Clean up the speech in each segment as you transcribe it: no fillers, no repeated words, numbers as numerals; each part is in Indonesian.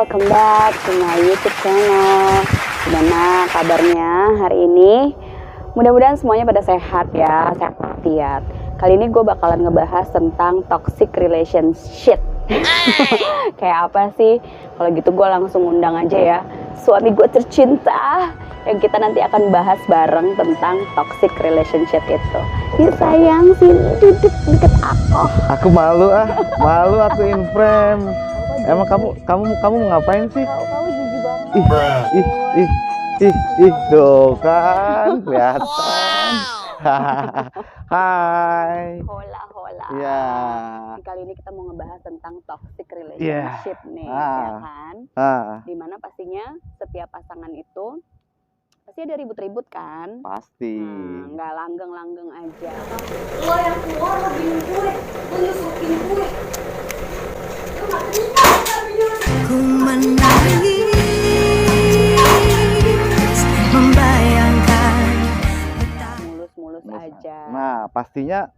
welcome back to my YouTube channel. Gimana kabarnya hari ini? Mudah-mudahan semuanya pada sehat ya, sehat walafiat. Kali ini gue bakalan ngebahas tentang toxic relationship. Kayak apa sih? Kalau gitu gue langsung undang aja ya suami gue tercinta, yang kita nanti akan bahas bareng tentang toxic relationship itu. Yuk sayang, sini duduk deket aku. Aku malu malu aku in frame. Emang kamu mau ngapain sih? Kamu jijik banget. Ih, tuh kan kelihatan. Hai. Hola. Ya. Kali ini kita mau ngebahas tentang toxic relationship nih, ya kan? Dimana pastinya setiap pasangan itu pasti ada ribut-ribut kan? Pasti. Nggak langgeng-langgeng aja. Lo yang keluar lebih gue nyusukin gue. Lo gak terima tapi ku menangis membayangkan mulus aja. Nah, pastinya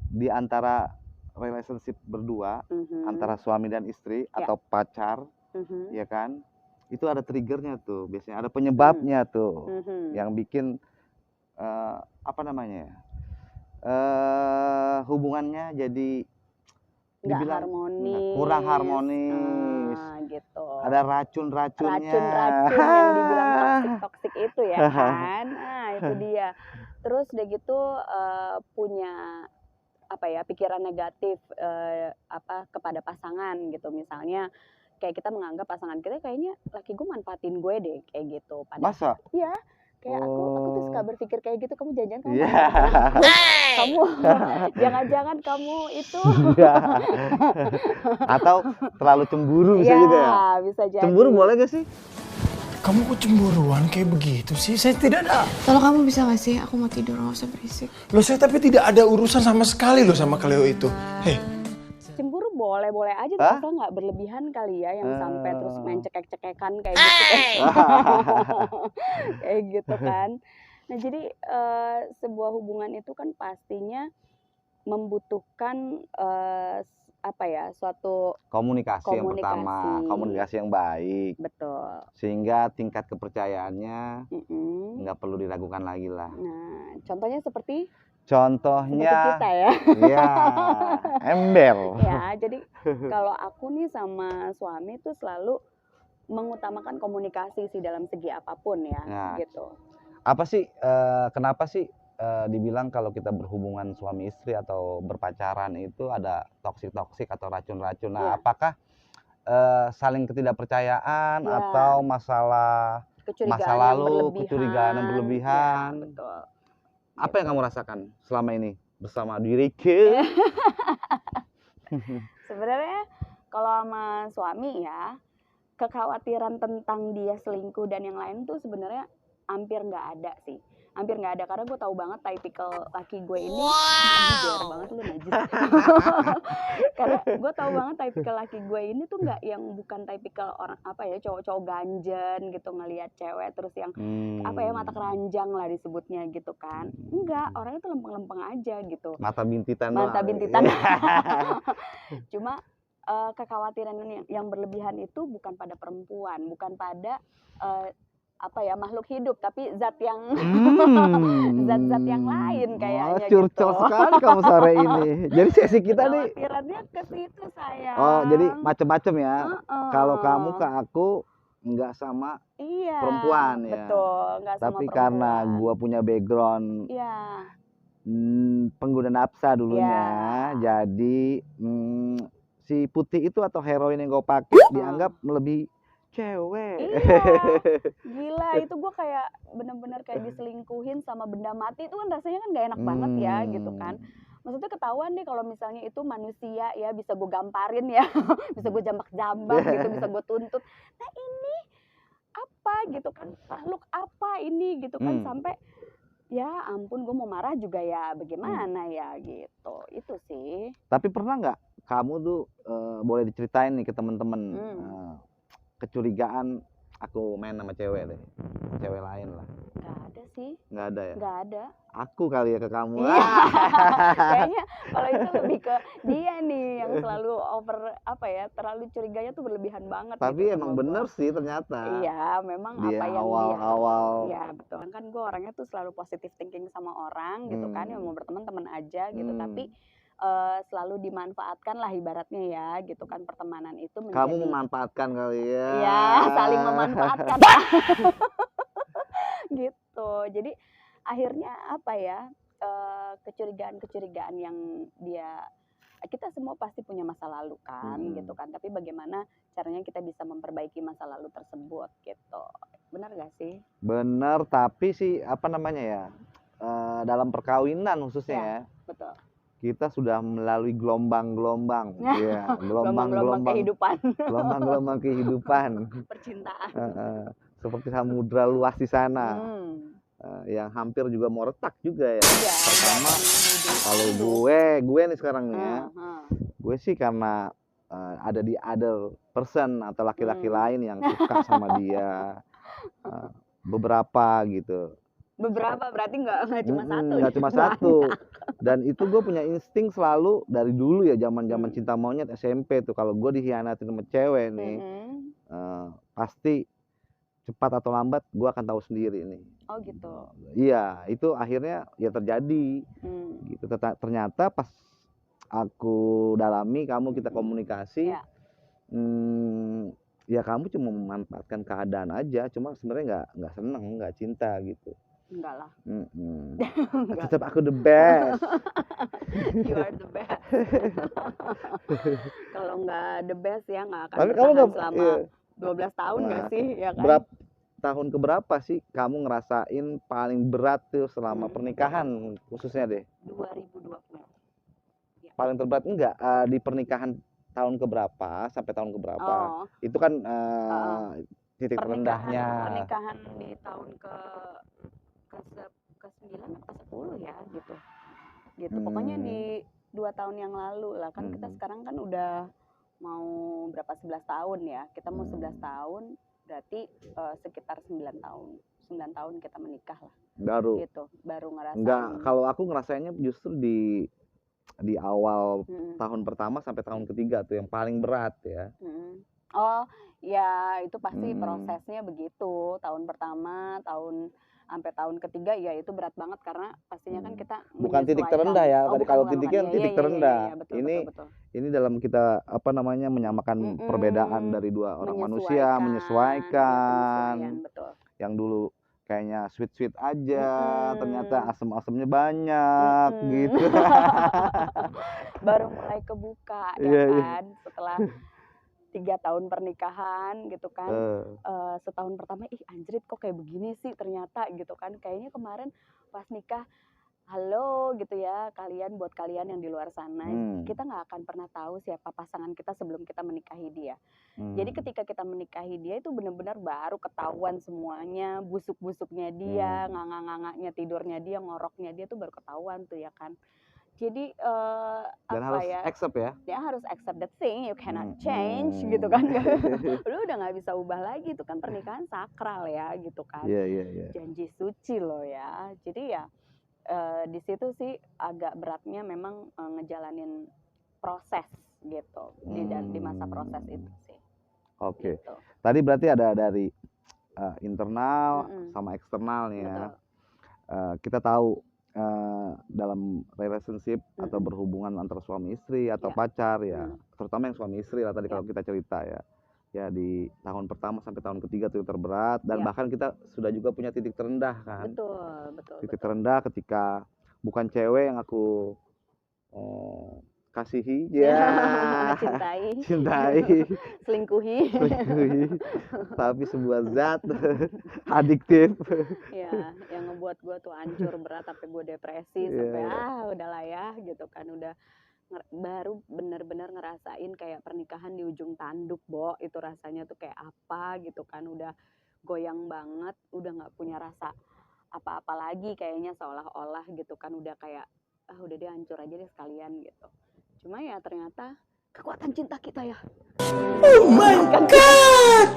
di antara relationship berdua, antara suami dan istri atau pacar, ya kan? Itu ada triggernya tuh, biasanya ada penyebabnya tuh, yang bikin apa namanya ya? Hubungannya jadi dibilang kurang harmonis, gitu. ada racun-racunnya. Racun yang dibilang toksik itu ya kan. Nah itu dia. Terus udah gitu punya apa ya, pikiran negatif kepada pasangan gitu. Misalnya kayak kita menganggap pasangan kita kayaknya laki gue manfaatin gue deh, kayak gitu. Padahal Masa? iya. Kayak aku tuh suka berpikir kayak gitu. Kamu jangan kamu kamu jangan-jangan kamu itu atau terlalu cemburu bisa juga ya? Bisa jadi. Cemburu boleh gak sih? Kamu kok cemburuan kayak begitu sih? Saya tidak ada. Tolong kamu bisa gak sih? Aku mau tidur, gak usah berisik. Loh saya tapi tidak ada urusan sama sekali loh sama Cleo itu. Hei. Cemburu boleh aja, asal nggak berlebihan kali ya, yang sampai terus main cekek-cekekan kayak gitu. Kayak gitu kan. Nah jadi sebuah hubungan itu kan pastinya membutuhkan suatu komunikasi yang pertama, komunikasi yang baik. Betul. Sehingga tingkat kepercayaannya nggak perlu diragukan lagi lah. Nah, contohnya seperti kita ya. Iya, ember. Ya, jadi kalau aku nih sama suami tuh selalu mengutamakan komunikasi sih dalam segi apapun ya, gitu. Apa sih, kenapa sih dibilang kalau kita berhubungan suami istri atau berpacaran itu ada toksik atau racun-racun? Nah, apakah saling ketidakpercayaan atau masalah masa lalu, kecurigaan yang berlebihan? Ya, betul. Apa yang kamu rasakan selama ini bersama diriku? Sebenarnya kalau sama suami ya, kekhawatiran tentang dia selingkuh dan yang lain tuh sebenarnya hampir nggak ada sih. Hampir nggak ada, karena gue tahu banget tipikal laki gue ini. Jujur banget lu najis. Karena gue tahu banget tipikal laki gue ini tuh nggak yang bukan tipikal orang cowok-cowok ganjen gitu ngelihat cewek terus yang mata keranjang lah disebutnya gitu kan. Enggak, orangnya tuh lempeng-lempeng aja gitu. Mata bintitan. Cuma kekhawatiran yang berlebihan itu bukan pada perempuan, bukan pada makhluk hidup, tapi zat yang zat-zat yang lain kayaknya. Curcol gitu. sekali kamu sore ini. Jadi sesi kita nih. Kekhawatirannya ke situ sayang. Oh, jadi macam-macam ya. Kalau kamu ke aku nggak sama perempuan ya. Betul, nggak sama tapi perempuan. karena gua punya background pengguna nafsa dulunya, jadi si putih itu atau heroin yang gue pakai dianggap lebih cewek. Iya, gila itu gue kayak bener-bener kayak diselingkuhin sama benda mati, itu kan rasanya kan gak enak banget ya gitu kan. Maksudnya ketahuan deh kalau misalnya itu manusia ya, bisa gue gamparin ya, bisa gue jambak-jambak gitu, bisa gue tuntut. Nah ini apa gitu kan, makhluk apa ini gitu kan, sampai ya ampun gue mau marah juga ya bagaimana ya gitu. Itu sih. Tapi pernah nggak kamu tuh boleh diceritain nih ke teman-teman kecurigaan aku main sama cewek deh, cewek lain lah. Nggak ada sih, Nggak ada ya? nggak ada. Aku kali ya ke kamu. Iya. Kayaknya kalau itu lebih ke dia nih yang selalu over apa ya, terlalu curiganya tuh berlebihan banget. Tapi gitu emang sama bener gua. sih ternyata. Iya, memang Dia apa yang awal-awal. Iya betul. Kan gue orangnya tuh selalu positive thinking sama orang gitu kan, yang mau berteman teman aja gitu. Tapi selalu dimanfaatkan lah ibaratnya ya gitu kan, pertemanan itu Kamu menjadi memanfaatkan kali ya. ya saling memanfaatkan gitu. Jadi akhirnya apa ya, kecurigaan-kecurigaan yang kita semua pasti punya masa lalu kan gitu kan, tapi bagaimana caranya kita bisa memperbaiki masa lalu tersebut gitu. Benar gak sih? Bener, tapi sih apa namanya ya, dalam perkawinan khususnya ya, Betul. kita sudah melalui gelombang-gelombang, ya, Gelombang-gelombang kehidupan, gelombang-gelombang kehidupan, percintaan. seperti samudra luas di sana, yang hampir juga mau retak juga ya. Iya, Pertama, kalau gue nih sekarang nih ya, gue sih karena ada di other person atau laki-laki lain yang suka sama dia, beberapa gitu. Beberapa berarti nggak cuma satu. Nggak cuma satu. Dan itu gue punya insting selalu dari dulu ya, zaman cinta monyet SMP tuh, kalau gue dikhianatin sama cewek nih, pasti cepat atau lambat gue akan tahu sendiri nih. Oh gitu. Iya, itu akhirnya ya terjadi. Gitu. Ternyata pas aku dalami kamu, kita komunikasi, ya kamu cuma memanfaatkan keadaan aja, cuma sebenarnya nggak seneng, nggak cinta gitu. Enggak lah. Tetap aku the best. You are the best. Kalau nggak the best ya nggak akan Tapi kamu bertahan selama 12 tahun nggak sih ya kan? Tahun keberapa sih kamu ngerasain paling berat tuh selama pernikahan khususnya deh? 2020. Ya. Paling terberat enggak di pernikahan tahun keberapa sampai tahun keberapa? Itu kan titik terendahnya. Pernikahan di tahun ke-9 atau ke-10 ya gitu. Gitu. Pokoknya di 2 tahun yang lalu lah kan, kita sekarang kan udah mau berapa, 11 tahun ya. Kita mau 11 tahun, berarti sekitar 9 tahun. 9 tahun kita menikah lah. Baru. Gitu, baru ngerasain. Enggak, kalau aku ngerasainnya justru di awal tahun pertama sampai tahun ketiga tuh yang paling berat ya. Oh, ya itu pasti prosesnya begitu. Tahun pertama, sampai tahun ketiga ya itu berat banget karena pastinya kan kita bukan titik terendah ya. Tadi kalau titiknya titik terendah. Ini dalam kita apa namanya menyamakan perbedaan dari dua orang manusia, menyesuaikan. Betul. Yang dulu kayaknya sweet aja, ternyata asem-asemnya banyak gitu. Baru mulai kebuka ya kan, setelah 3 tahun pernikahan gitu kan. Setahun pertama anjrit kok kayak begini sih ternyata gitu kan. Kayaknya kemarin pas nikah, halo gitu ya buat kalian yang di luar sana, kita nggak akan pernah tahu siapa pasangan kita sebelum kita menikahi dia. Jadi ketika kita menikahi dia itu benar-benar baru ketahuan semuanya, busuk-busuknya dia, nganga-nganganya tidurnya dia, ngoroknya dia tuh baru ketahuan tuh ya kan. Jadi dan apa harus ya? accept ya. Ya harus accept the thing, you cannot change gitu kan. Lu udah nggak bisa ubah lagi, itu kan pernikahan sakral ya gitu kan. Iya. Janji suci loh ya. Jadi ya di situ sih agak beratnya memang ngejalanin proses gitu di masa proses itu sih. Oke. Gitu. Tadi berarti ada dari internal sama eksternal nih ya. Kita tahu dalam relationship atau berhubungan antara suami istri atau pacar ya, terutama yang suami istri lah tadi kalau kita cerita ya di tahun pertama sampai tahun ketiga itu terberat dan bahkan kita sudah juga punya titik terendah kan. Betul. Titik terendah ketika bukan cewek yang aku kasihi cintai selingkuhi tapi sebuah zat adiktif ya yang ngebuat gue tuh hancur berat sampai gue depresi sampai udahlah ya gitu kan. Udah baru benar-benar ngerasain kayak pernikahan di ujung tanduk, itu rasanya tuh kayak apa gitu kan. Udah goyang banget, udah nggak punya rasa apa-apa lagi kayaknya, seolah-olah gitu kan udah kayak udah dia hancur aja deh sekalian gitu. Cuma ya ternyata kekuatan cinta kita ya. Oh my god.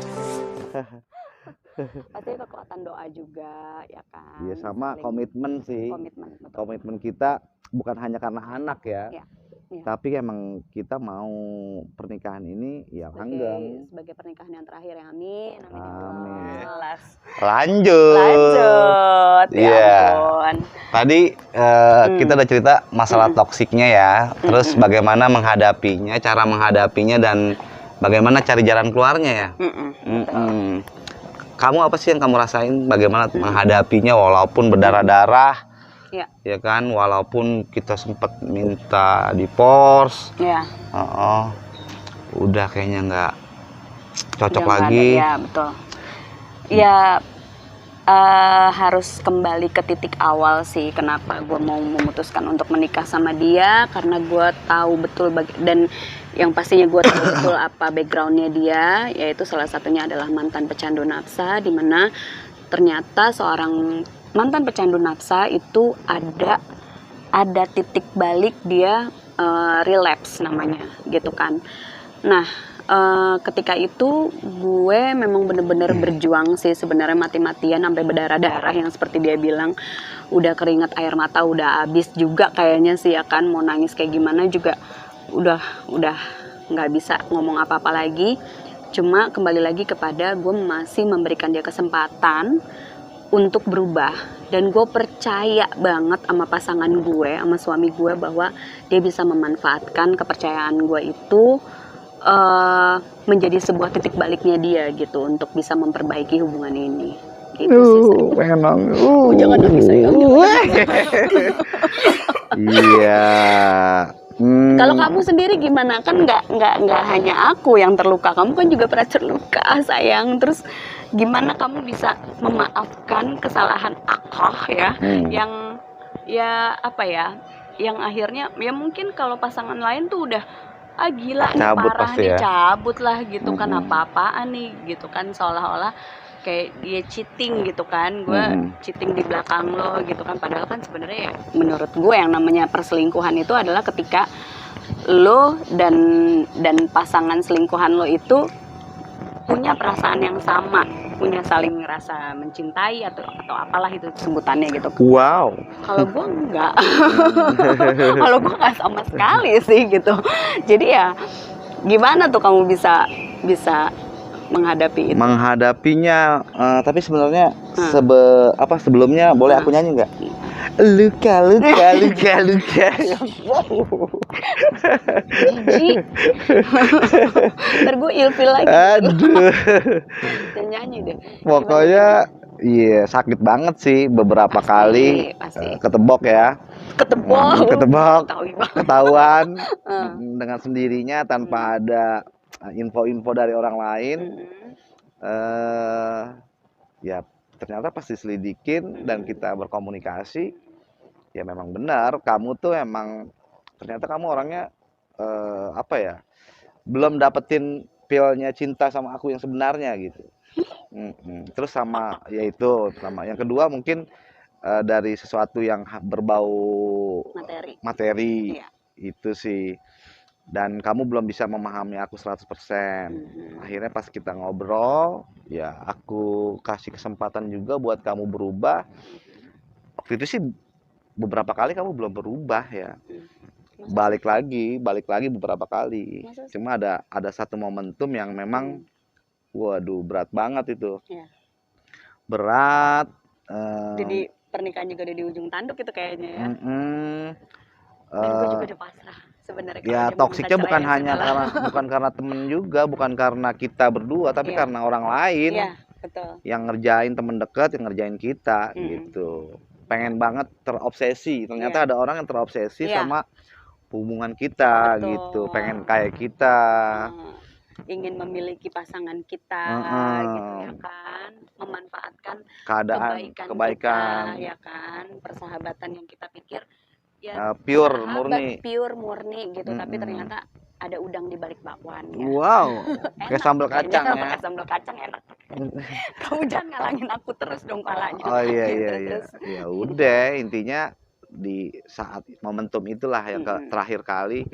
Pasti kekuatan doa juga ya kan. Iya, sama Saling komitmen sih. komitmen betul. Komitmen kita bukan hanya karena anak ya, Iya, iya. tapi emang kita mau pernikahan ini ya langgeng. Sebagai pernikahan yang terakhir ya, amin, amin ya Amin. Allah. Lanjut. Lanjut, ya Iya. ampun. Tadi kita udah cerita masalah toksiknya ya, terus bagaimana menghadapinya, cara menghadapinya dan bagaimana cari jalan keluarnya ya. Mm-mm. Kamu apa sih yang kamu rasain? Bagaimana menghadapinya walaupun berdarah-darah? Iya. Ya kan, walaupun kita sempat minta divorce, Iya. udah kayaknya nggak cocok Udah nggak lagi. ada, ya betul. Ya harus kembali ke titik awal sih kenapa gue mau memutuskan untuk menikah sama dia, karena gue tahu betul dan yang pastinya gue tahu betul apa backgroundnya dia, yaitu salah satunya adalah mantan pecandu nafsa, di mana ternyata seorang mantan pecandu nafsa itu ada titik balik dia relapse namanya gitu kan. Nah, ketika itu gue memang bener-bener berjuang sih sebenarnya, mati-matian sampai berdarah-darah yang seperti dia bilang, udah keringat air mata udah habis juga kayaknya sih ya kan, mau nangis kayak gimana juga udah nggak bisa ngomong apa-apa lagi. Cuma kembali lagi kepada gue masih memberikan dia kesempatan untuk berubah, dan gue percaya banget sama pasangan gue, sama suami gue, bahwa dia bisa memanfaatkan kepercayaan gue itu menjadi sebuah titik baliknya dia gitu, untuk bisa memperbaiki hubungan ini gitu sih. Pengen nangis. Jangan nangis sayang. Iya. Kalau kamu sendiri gimana? Kan nggak hanya aku yang terluka, kamu kan juga pernah terluka sayang. Terus gimana kamu bisa memaafkan kesalahan akah ya, yang ya apa ya, yang akhirnya ya mungkin kalau pasangan lain tuh udah gila nih, Cabut parah pasti nih, ya. cabut lah gitu kan, apa-apaan nih gitu kan, seolah-olah kayak dia cheating gitu kan, gue cheating di belakang lo gitu kan, padahal kan sebenarnya ya, menurut gue yang namanya perselingkuhan itu adalah ketika lo dan pasangan selingkuhan lo itu punya perasaan yang sama, punya saling rasa mencintai atau apalah itu sebutannya gitu. Wow. Kalau gue enggak, kalau gue nggak sama sekali sih gitu. Jadi ya gimana tuh kamu bisa menghadapi itu? Menghadapinya, tapi sebenarnya sebelumnya boleh aku nyanyi nggak? Luka. Jijik. Ntar gue ilfil lagi. Aduh. Dan nyanyi deh. Pokoknya iya sakit banget sih beberapa kali pasti. ketebok ya. Ketebok, ketahuan dengan sendirinya tanpa ada info-info dari orang lain. Ya ternyata pas diselidikin dan kita berkomunikasi, ya memang benar kamu tuh emang ternyata kamu orangnya belum dapetin feelnya cinta sama aku yang sebenarnya gitu. Terus sama yang kedua mungkin dari sesuatu yang berbau materi. Iya. Itu sih, dan kamu belum bisa memahami aku 100%. Akhirnya pas kita ngobrol, ya aku kasih kesempatan juga buat kamu berubah. Waktu itu sih beberapa kali kamu belum berubah ya. Balik lagi beberapa kali. Cuma ada satu momentum yang memang waduh berat banget itu. Iya. Berat. Jadi pernikahan juga udah di ujung tanduk itu kayaknya ya. Dan gue juga udah pasrah sebenarnya. Ya toksiknya bukan hanya karena temen juga, bukan karena kita berdua, tapi karena orang lain. Iya, betul. Yang ngerjain temen dekat, yang ngerjain kita gitu. Pengen banget terobsesi. Ternyata ada orang yang terobsesi sama hubungan kita. Betul. Gitu. Pengen kayak kita. Ingin memiliki pasangan kita gitu ya kan, memanfaatkan keadaan kebaikan kita, ya kan, persahabatan yang kita pikir ya pure murni gitu, tapi ternyata ada udang di balik bakwan ya. Wow. Kayak sambal kacang ya. Pakai sambal kacang enak. Kamu jangan ngalangin aku terus dong palanya. Oh iya. Ya udah, intinya di saat momentum itulah yang terakhir kali.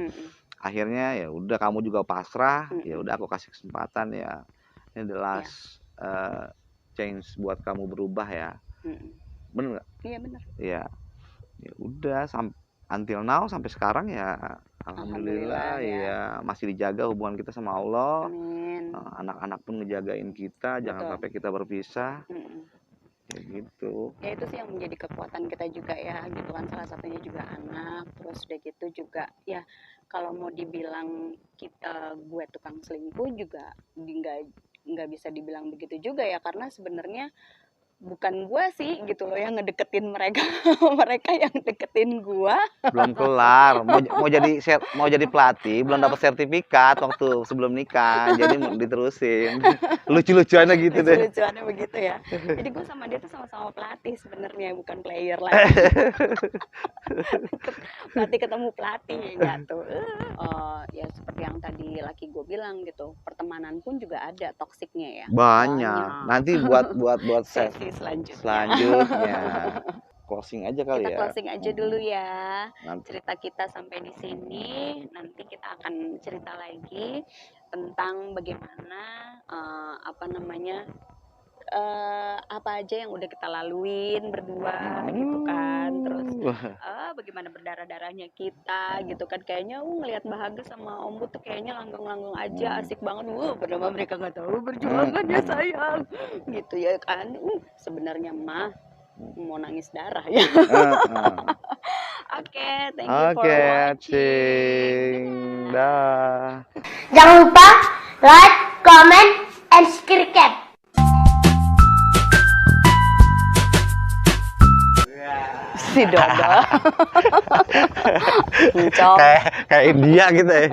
Akhirnya ya udah kamu juga pasrah, ya udah aku kasih kesempatan ya. Ini the last change buat kamu berubah ya. Bener nggak? Iya benar. Ya, ya udah until now sampai sekarang ya alhamdulillah Alhamdulillah, ya masih dijaga hubungan kita sama Allah. Amin. Anak-anak pun ngejagain kita, jangan Betul. sampai kita berpisah. Mm-mm. Kayak gitu. Ya itu sih yang menjadi kekuatan kita juga ya gitu kan, salah satunya juga anak. Terus udah gitu juga ya kalau mau dibilang gue tukang selingkuh juga nggak bisa dibilang begitu juga ya, karena sebenarnya bukan gue sih gitu loh yang ngedeketin mereka. Mereka yang deketin gue. Belum kelar, mau jadi pelatih, belum dapat sertifikat waktu sebelum nikah, jadi mau diterusin. Lucu-lucuannya gitu deh. Lucu-lucuannya begitu ya. Jadi gue sama dia tuh sama-sama pelatih sebenarnya, bukan player lagi. Pelatih ketemu pelatih gitu. Ya seperti yang tadi laki gue bilang gitu, pertemanan pun juga ada toksiknya ya. Banyak. Nanti buat Sesi selanjutnya. selanjutnya. Closing aja kali Kita ya. closing aja dulu ya. Nanti. Cerita kita sampai di sini. Nanti kita akan cerita lagi tentang bagaimana apa aja yang udah kita laluin berdua gitu kan. Terus bagaimana berdarah-darahnya kita gitu kan. Kayaknya ngelihat Bahagia sama Om Bu tuh kayaknya langgeng-langgeng aja, asik banget. Padahal mereka nggak tahu perjuangannya sayang. Gitu ya kan. Sebenarnya mah mau nangis darah ya. Oke, thank you for watching. Dah. Jangan lupa like, comment, and subscribe. Si Dodo. Kayak India gitu ya.